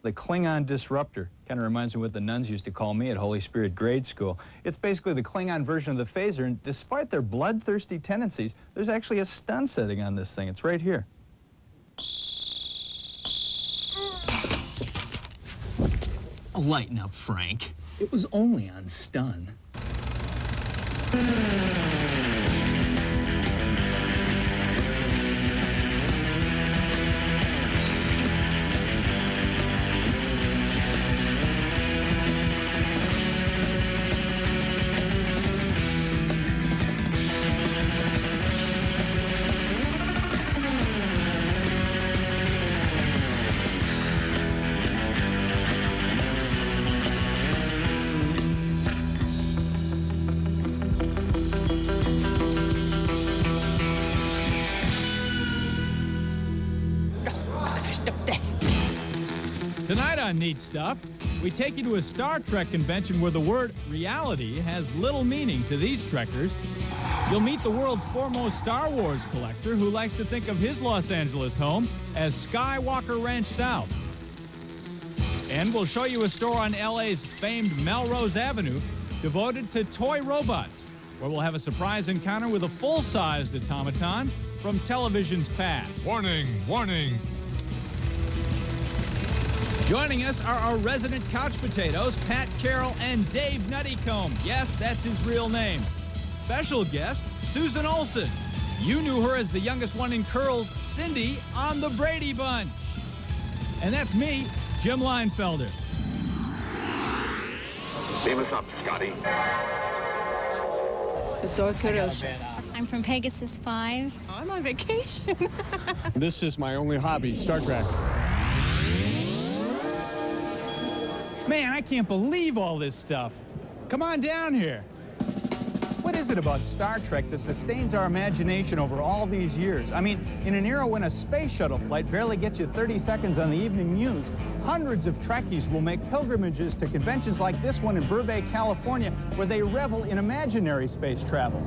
the Klingon Disruptor. Kind of reminds me of what the nuns used to call me at Holy Spirit grade school. It's basically the Klingon version of the phaser, and despite their bloodthirsty tendencies, there's actually a stun setting on this thing. It's right here. Lighten up, Frank. It was only on stun. Tonight on Neat Stuff, we take you to a Star Trek convention where the word reality has little meaning to these trekkers. You'll meet the world's foremost Star Wars collector who likes to think of his Los Angeles home as Skywalker Ranch South. And we'll show you a store on LA's famed Melrose Avenue devoted to toy robots, where we'll have a surprise encounter with a full-sized automaton from television's past. Warning, warning. Joining us are our resident couch potatoes, Pat Carroll and Dave Nuttycombe. Yes, that's his real name. Special guest, Susan Olsen. You knew her as the youngest one in Curls, Cindy, on the Brady Bunch. And that's me, Jim Leinfelder. Beam us up, Scotty. I'm from Pegasus 5. I'm on vacation. This is my only hobby, Star Trek. Man, I can't believe all this stuff. Come on down here. What is it about Star Trek that sustains our imagination over all these years? I mean, in an era when a space shuttle flight barely gets you 30 seconds on the evening news, hundreds of Trekkies will make pilgrimages to conventions like this one in Burbank, California, where they revel in imaginary space travel.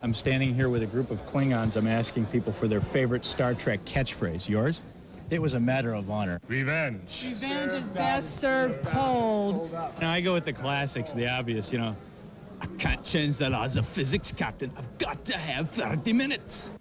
I'm standing here with a group of Klingons. I'm asking people for their favorite Star Trek catchphrase. Yours? It was a matter of honor. Revenge. Revenge is best served cold. Now, I go with the classics, the obvious, you know. I can't change the laws of physics, Captain. I've got to have 30 minutes.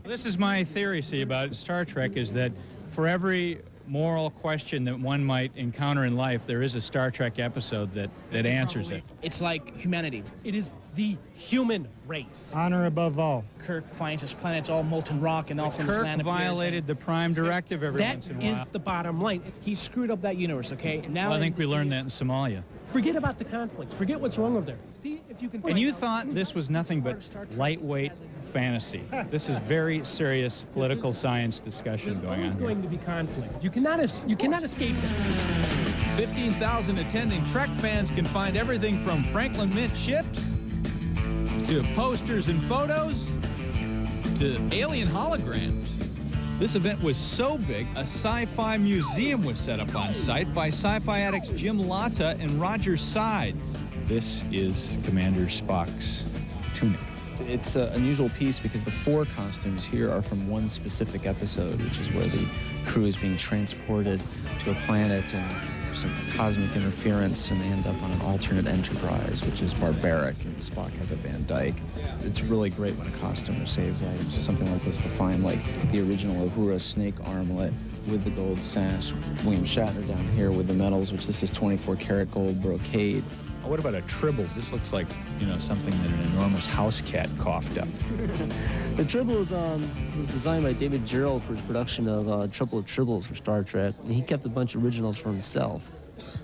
This is my theory, see, about Star Trek, is that for every moral question that one might encounter in life, there is a Star Trek episode that answers it. It's like humanity. It is the human race. Honor above all. Kirk finds his planet's all molten rock, and all of a sudden this Kirk land appears violated the Prime Directive every once in a while. That is the bottom line. He screwed up that universe, okay? And now Well, I think we learned that in Somalia. Forget about the conflicts. Forget what's wrong over there. See if you can. And you thought this was nothing but lightweight fantasy. This is very serious political science discussion going on There's here. going to be conflict. You cannot escape that. 15,000 attending Trek fans can find everything from Franklin Mint ships to posters and photos to alien holograms. This event was so big, a sci-fi museum was set up on site by sci-fi addicts Jim Latta and Roger Sides. This is Commander Spock's tunic. It's an unusual piece because the 4 costumes here are from one specific episode, which is where the crew is being transported to a planet and there's some cosmic interference and they end up on an alternate Enterprise, which is barbaric, and Spock has a Van Dyke. It's really great when a costumer saves items. So something like this to find like the original Uhura snake armlet with the gold sash. William Shatner down here with the medals, which this is 24 karat gold brocade. What about a tribble? This looks like, you know, something that an enormous house cat coughed up. The tribble was designed by David Gerrold for his production of Triple Tribbles for Star Trek, and he kept a bunch of originals for himself.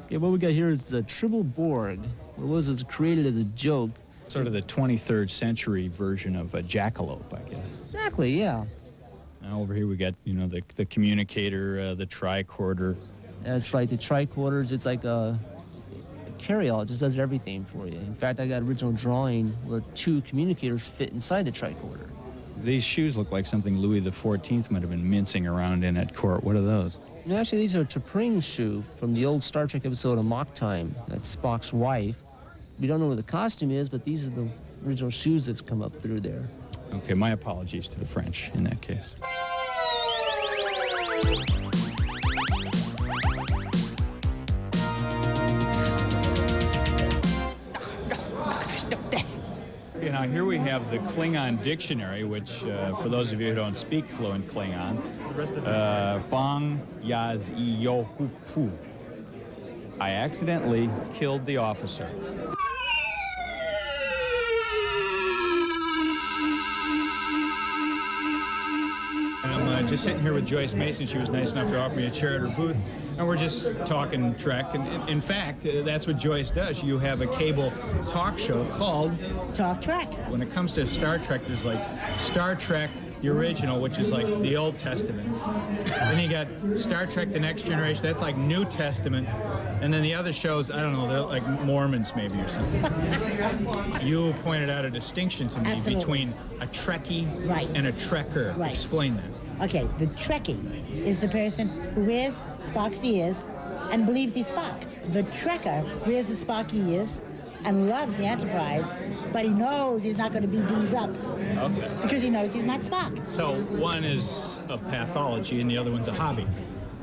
Okay, what we got here is the Tribble Borg. It was created as a joke. Sort of the 23rd century version of a jackalope, I guess. Exactly, yeah. Now over here we got, you know, the communicator, the tricorder. That's right, the tricorders, it's like a carry-all. It just does everything for you. In fact, I got an original drawing where 2 communicators fit inside the tricorder. These shoes look like something Louis XIV might have been mincing around in at court. What are those? No, actually, these are T'Pring's shoe from the old Star Trek episode of Mock Time. That's Spock's wife. We don't know where the costume is, but these are the original shoes that's come up through there. Okay, my apologies to the French in that case. Okay, now here we have the Klingon dictionary, which, for those of you who don't speak fluent Klingon, Bang Yaz Iyo Pu. I accidentally killed the officer. I'm just sitting here with Joyce Mason. She was nice enough to offer me a chair at her booth, and we're just talking Trek. And in fact, that's what Joyce does. You have a cable talk show called Talk Trek. When it comes to Star Trek, there's like Star Trek, the original, which is like the Old Testament. Then you got Star Trek, the Next Generation. That's like New Testament. And then the other shows, I don't know, they're like Mormons maybe or something. You pointed out a distinction to me Absolutely. between a Trekkie Right. and a Trekker. Right. Explain that. Okay, the Trekkie is the person who wears Spock's ears and believes he's Spock. The Trekker wears the Spock ears and loves the Enterprise, but he knows he's not going to be beamed up Okay. because he knows he's not Spock. So one is a pathology and the other one's a hobby.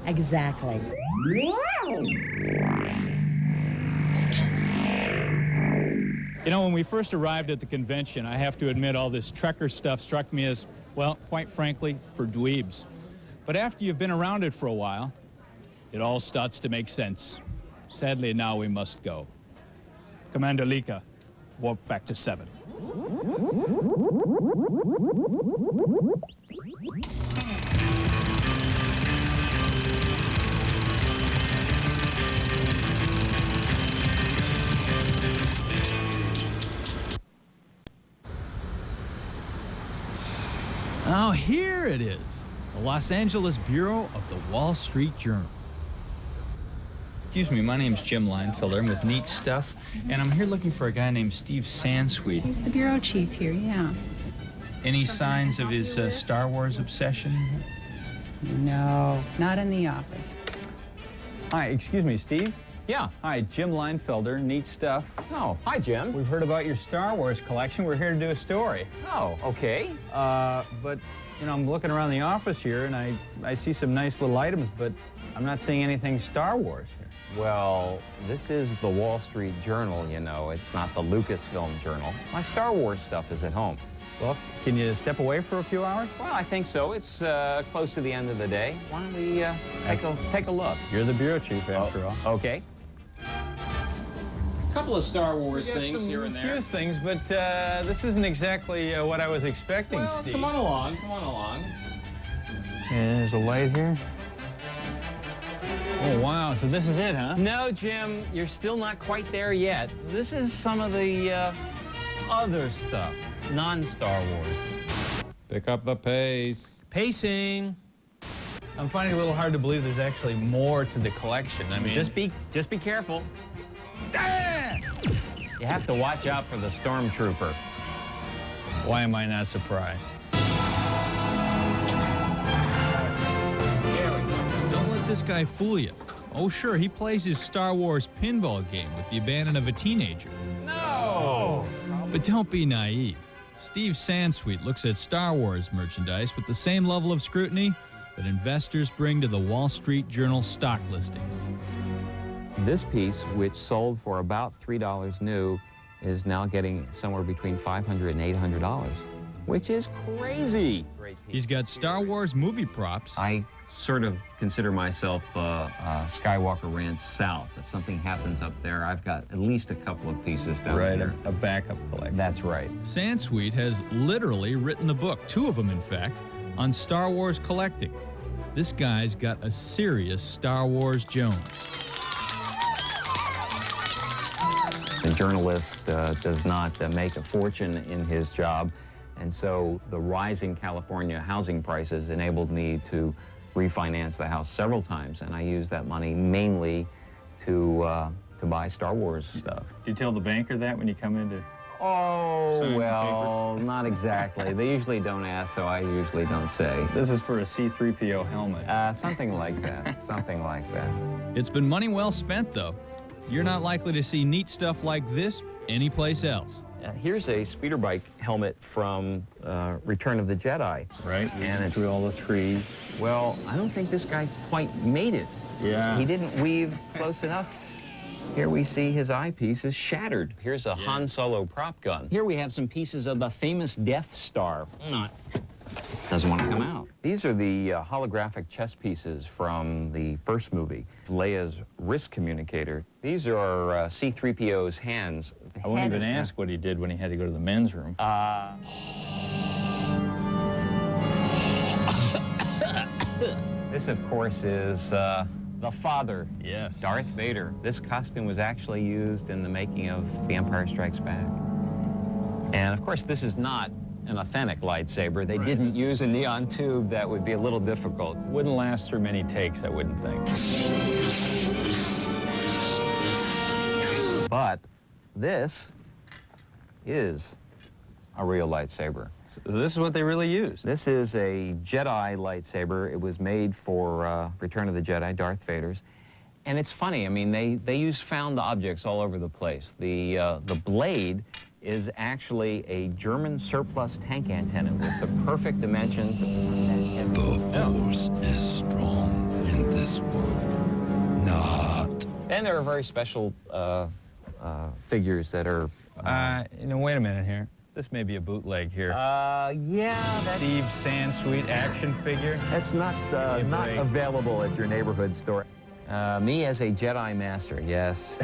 Exactly. You know, when we first arrived at the convention, I have to admit all this Trekker stuff struck me as, well, quite frankly, for dweebs. But after you've been around it for a while, it all starts to make sense. Sadly, now we must go. Commander Lika, warp factor 7. Now here it is, the Los Angeles Bureau of the Wall Street Journal. Excuse me, my name's Jim Linefelder. I'm with NeatStuff, and I'm here looking for a guy named Steve Sansweet. He's the bureau chief here, yeah. Any signs of his Star Wars obsession? No, not in the office. Hi, excuse me, Steve? Yeah. Hi, Jim Linefelder, NeatStuff. Oh, hi, Jim. We've heard about your Star Wars collection. We're here to do a story. Oh, okay. But, you know, I'm looking around the office here, and I see some nice little items, but I'm not seeing anything Star Wars here. Well, this is the Wall Street Journal, you know. It's not the Lucasfilm Journal. My Star Wars stuff is at home. Well, can you step away for a few hours? Well, I think so. It's close to the end of the day. Why don't we take a look? You're the bureau chief, after all. Okay. A couple of Star Wars things here and A there. few things, but this isn't exactly what I was expecting, Well, Steve. come on along. Come on along. Yeah, there's a light here. Oh, wow. So this is it, huh? No, Jim, you're still not quite there yet. This is some of the other stuff, non-Star Wars. Pick up the pace. Pacing. I'm finding it a little hard to believe there's actually more to the collection. I mean, Just be careful. You have to watch out for the stormtrooper. why am I not surprised? Don't let this guy fool you. Oh, sure, he plays his Star Wars pinball game with the abandon of a teenager. No! But don't be naive. Steve Sansweet looks at Star Wars merchandise with the same level of scrutiny that investors bring to the Wall Street Journal stock listings. This piece, which sold for about $3 new, is now getting somewhere between $500 and $800, which is crazy. He's got Star Wars movie props. I sort of consider myself Skywalker Ranch South. If something happens up there, I've got at least a couple of pieces down there. A backup collection. That's right. Sansweet has literally written the book, 2 of them in fact, on Star Wars collecting. This guy's got a serious Star Wars Jones. The journalist does not make a fortune in his job, and so the rising California housing prices enabled me to refinance the house several times, and I used that money mainly to buy Star Wars stuff. Do you tell the banker that when you come in to... Oh, Sign the well, not exactly. They usually don't ask, so I usually don't say. This is for a C-3PO helmet. Something like that, something like that. It's been money well spent, though. You're not likely to see neat stuff like this anyplace else. Here's a speeder bike helmet from Return of the Jedi. Right, and through all the trees. Well, I don't think this guy quite made it. Yeah. He didn't weave close enough. Here we see his eyepiece is shattered. Here's a Han Solo prop gun. Here we have some pieces of the famous Death Star. Doesn't want to come out. These are the holographic chess pieces from the first movie, Leia's wrist communicator. These are C-3PO's hands. I won't even ask what he did when he had to go to the men's room. This, of course, is the father, Yes. Darth Vader. This costume was actually used in the making of The Empire Strikes Back. And, of course, this is not an authentic lightsaber. They didn't use a neon tube. That would be a little difficult. Wouldn't last through many takes, I wouldn't think. But this is a real lightsaber. So this is what they really used. This is a Jedi lightsaber. It was made for Return of the Jedi, Darth Vader's. And it's funny, I mean, they use found objects all over the place. The blade is actually a German surplus tank antenna with the perfect dimensions. The Force is strong in this one. Not. And there are very special figures that are... Wait a minute here. This may be a bootleg here. Yeah, that's... Steve Sansweet action figure. That's not available at your neighborhood store. Me as a Jedi Master, yes.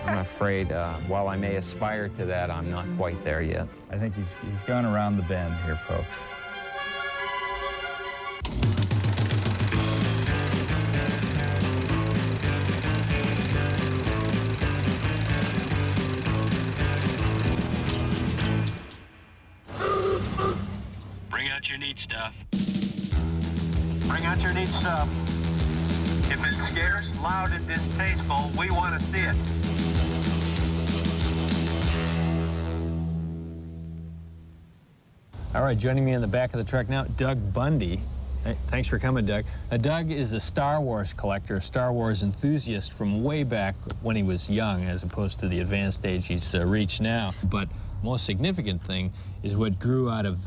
I'm afraid, while I may aspire to that, I'm not quite there yet. I think he's gone around the bend here, folks. Bring out your neat stuff. Bring out your neat stuff. If it's scarce, loud, and distasteful, we want to see it. All right, joining me in the back of the truck now, Doug Bundy. Hey, thanks for coming, Doug. Doug is a Star Wars collector, a Star Wars enthusiast from way back when he was young, as opposed to the advanced age he's reached now. But the most significant thing is what grew out of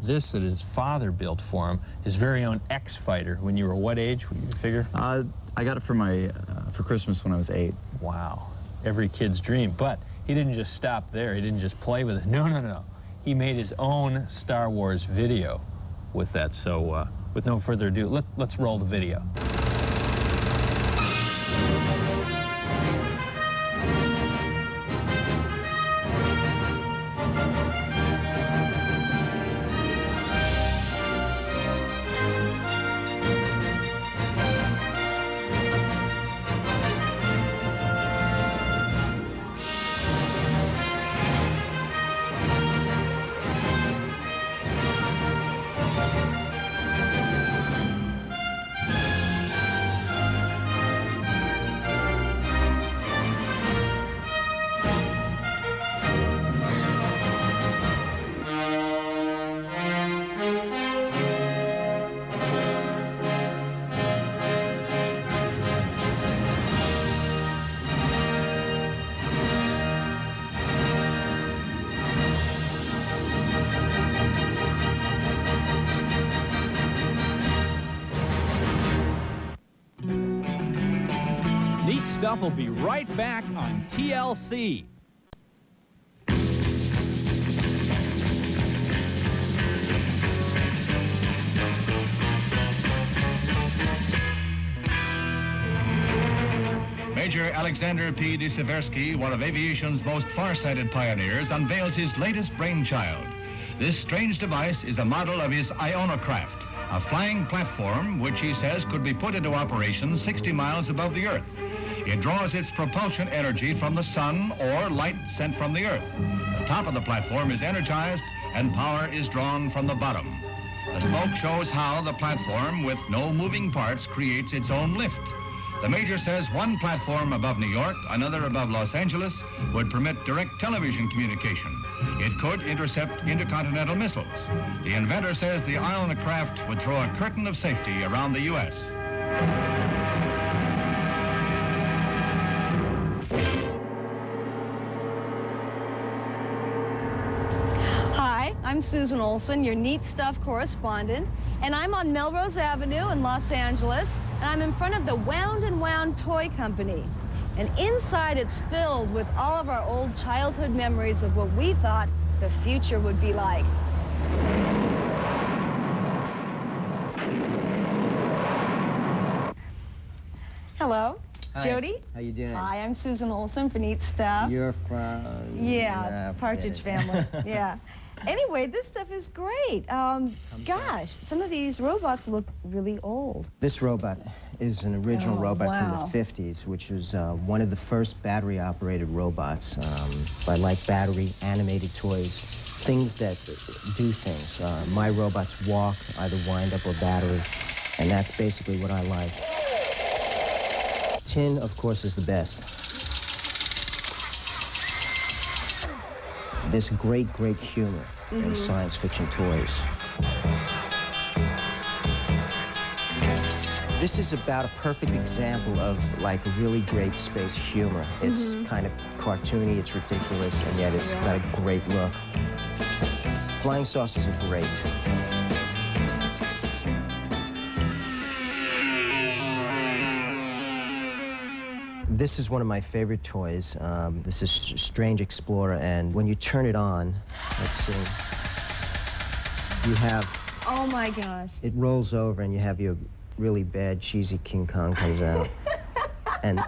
this that his father built for him, his very own X-Fighter. When you were what age, would you figure? I got it for Christmas when I was 8. Wow, every kid's dream. But he didn't just stop there. He didn't just play with it. No, no, no. He made his own Star Wars video with that. So with no further ado, let's roll the video. NeatStuff will be right back on TLC. Major Alexander P. de Seversky, one of aviation's most far-sighted pioneers, unveils his latest brainchild. This strange device is a model of his Ionocraft, a flying platform which he says could be put into operation 60 miles above the Earth. It draws its propulsion energy from the sun or light sent from the Earth. The top of the platform is energized and power is drawn from the bottom. The smoke shows how the platform, with no moving parts, creates its own lift. The Major says one platform above New York, another above Los Angeles, would permit direct television communication. It could intercept intercontinental missiles. The inventor says the Ionocraft would throw a curtain of safety around the U.S. I'm Susan Olson, your NeatStuff correspondent, and I'm on Melrose Avenue in Los Angeles, and I'm in front of the Wound and Wound Toy Company. And inside it's filled with all of our old childhood memories of what we thought the future would be like. Hello, Hi. Jody. How you doing? Hi, I'm Susan Olson for NeatStuff. You're from... Yeah, Partridge Family. Yeah. Anyway, this stuff is great. Gosh, some of these robots look really old. This robot is an original robot wow. from the 50s, which was one of the first battery-operated robots. I like battery animated toys, things that do things. My robots walk, either wind up or battery, and that's basically what I like. Tin, of course, is the best. There's great, great humor in science fiction toys. This is about a perfect example of like really great space humor. It's kind of cartoony, it's ridiculous, and yet it's got a great look. Flying saucers are great. This is one of my favorite toys. This is Strange Explorer, and when you turn it on, let's see, you have... Oh my gosh. It rolls over and you have your really bad, cheesy King Kong comes out. And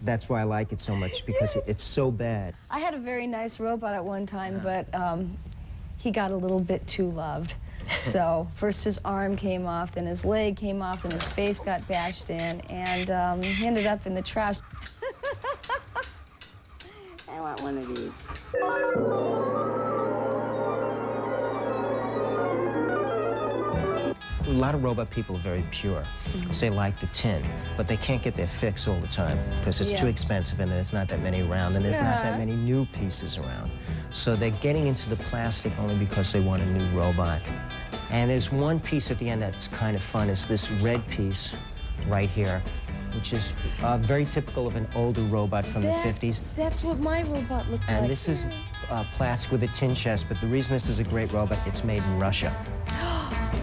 that's why I like it so much, because it's so bad. I had a very nice robot at one time, but he got a little bit too loved. So first his arm came off, then his leg came off, and his face got bashed in, and he ended up in the trash. I want one of these. A lot of robot people are very pure. So they like the tin, but they can't get their fix all the time because it's too expensive and there's not that many around and there's not that many new pieces around. So they're getting into the plastic only because they want a new robot. And there's one piece at the end that's kind of fun. It's this red piece right here, which is very typical of an older robot from the 50s. That's what my robot looked like. And this is plastic with a tin chest, but the reason this is a great robot, it's made in Russia.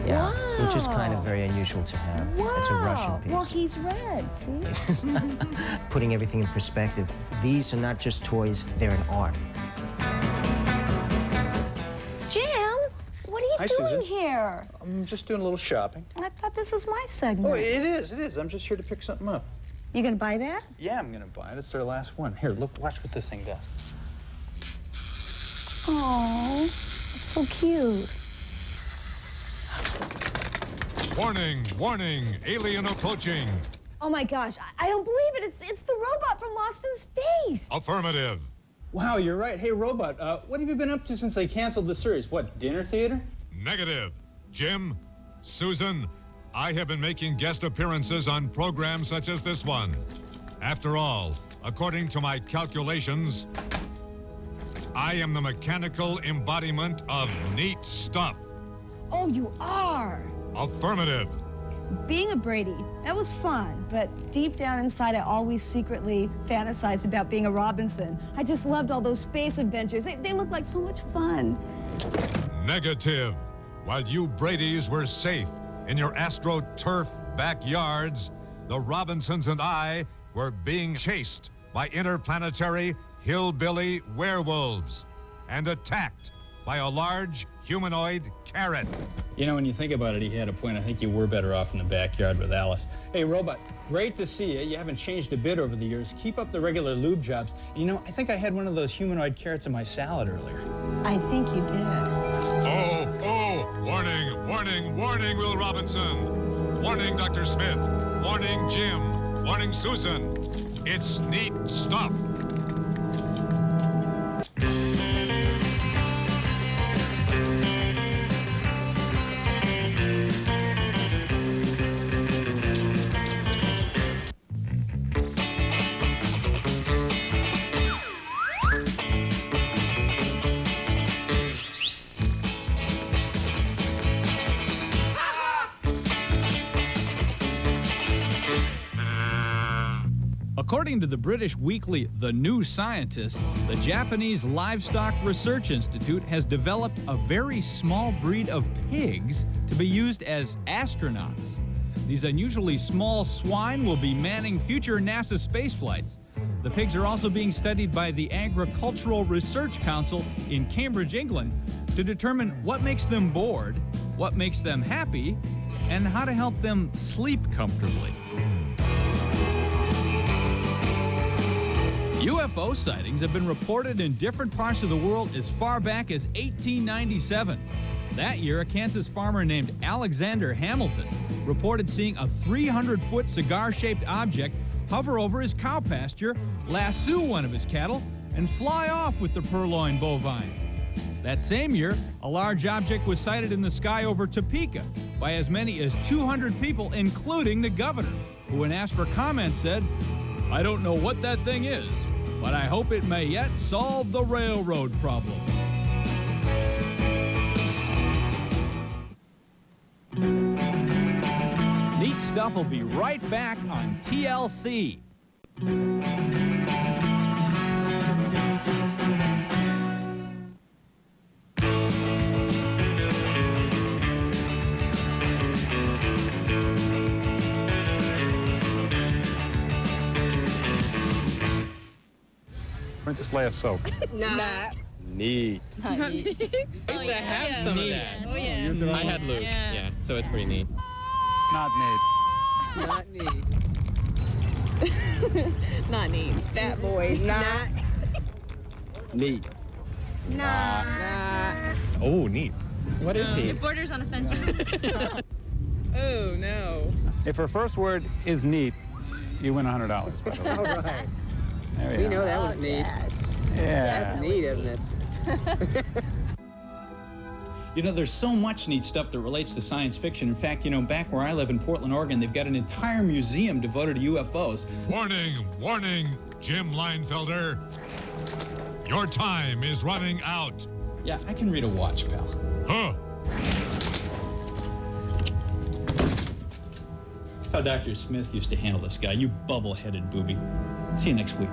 Yeah, wow. Which is kind of very unusual to have. Wow. It's a Russian piece. Well, he's red, see? Putting everything in perspective, these are not just toys, they're an art. Jim, what are you doing Susan. here? I'm just doing a little shopping. I thought this was my segment. Oh, it is. I'm just here to pick something up. You gonna buy that? Yeah, I'm gonna buy it. It's their last one. Here, look, watch what this thing does. Oh, it's so cute. Warning, warning, alien approaching. Oh my gosh, I don't believe it. It's the robot from Lost in Space. Affirmative. Wow, you're right. Hey, Robot, what have you been up to since they canceled the series? What, dinner theater? Negative. Jim, Susan, I have been making guest appearances on programs such as this one. After all, according to my calculations, I am the mechanical embodiment of NeatStuff. Oh, you are. Affirmative. Being a Brady, that was fun, but deep down inside, I always secretly fantasized about being a Robinson. I just loved all those space adventures. They looked like so much fun. Negative. While you Bradys were safe in your AstroTurf backyards, the Robinsons and I were being chased by interplanetary hillbilly werewolves and attacked by a large humanoid carrot. You know, when you think about it, he had a point. I think you were better off in the backyard with Alice. Hey, Robot, great to see you. You haven't changed a bit over the years. Keep up the regular lube jobs. You know, I think I had one of those humanoid carrots in my salad earlier. I think you did. Oh, warning, warning, warning, Will Robinson. Warning, Dr. Smith. Warning, Jim. Warning, Susan. It's NeatStuff. According to the British weekly The New Scientist, the Japanese Livestock Research Institute has developed a very small breed of pigs to be used as astronauts. These unusually small swine will be manning future NASA space flights. The pigs are also being studied by the Agricultural Research Council in Cambridge, England, to determine what makes them bored, what makes them happy, and how to help them sleep comfortably. UFO sightings have been reported in different parts of the world as far back as 1897. That year, a Kansas farmer named Alexander Hamilton reported seeing a 300-foot cigar-shaped object hover over his cow pasture, lasso one of his cattle, and fly off with the purloined bovine. That same year, a large object was sighted in the sky over Topeka by as many as 200 people, including the governor, who, when asked for comment, said, "I don't know what that thing is, but I hope it may yet solve the railroad problem." Neat Stuff will be right back on TLC. Princess Leia soap. Not. Neat. Not neat. I used to have some of that. Oh, yeah. I had Luke. Yeah, so it's pretty neat. Not neat. Not neat. Not neat. Fat boy. Not. Neat. Nah. Oh, neat. What is he? It borders on offensive. Oh, no. If her first word is neat, you win $100. By the way. All right. There We we know go. that was neat. Yeah. That's neat, isn't it? You know, there's so much neat stuff that relates to science fiction. In fact, you know, back where I live in Portland, Oregon, they've got an entire museum devoted to UFOs. Warning, warning, Jim Leinfelder. Your time is running out. Yeah, I can read a watch, pal. Huh? That's how Dr. Smith used to handle this guy. You bubble-headed booby. See you next week.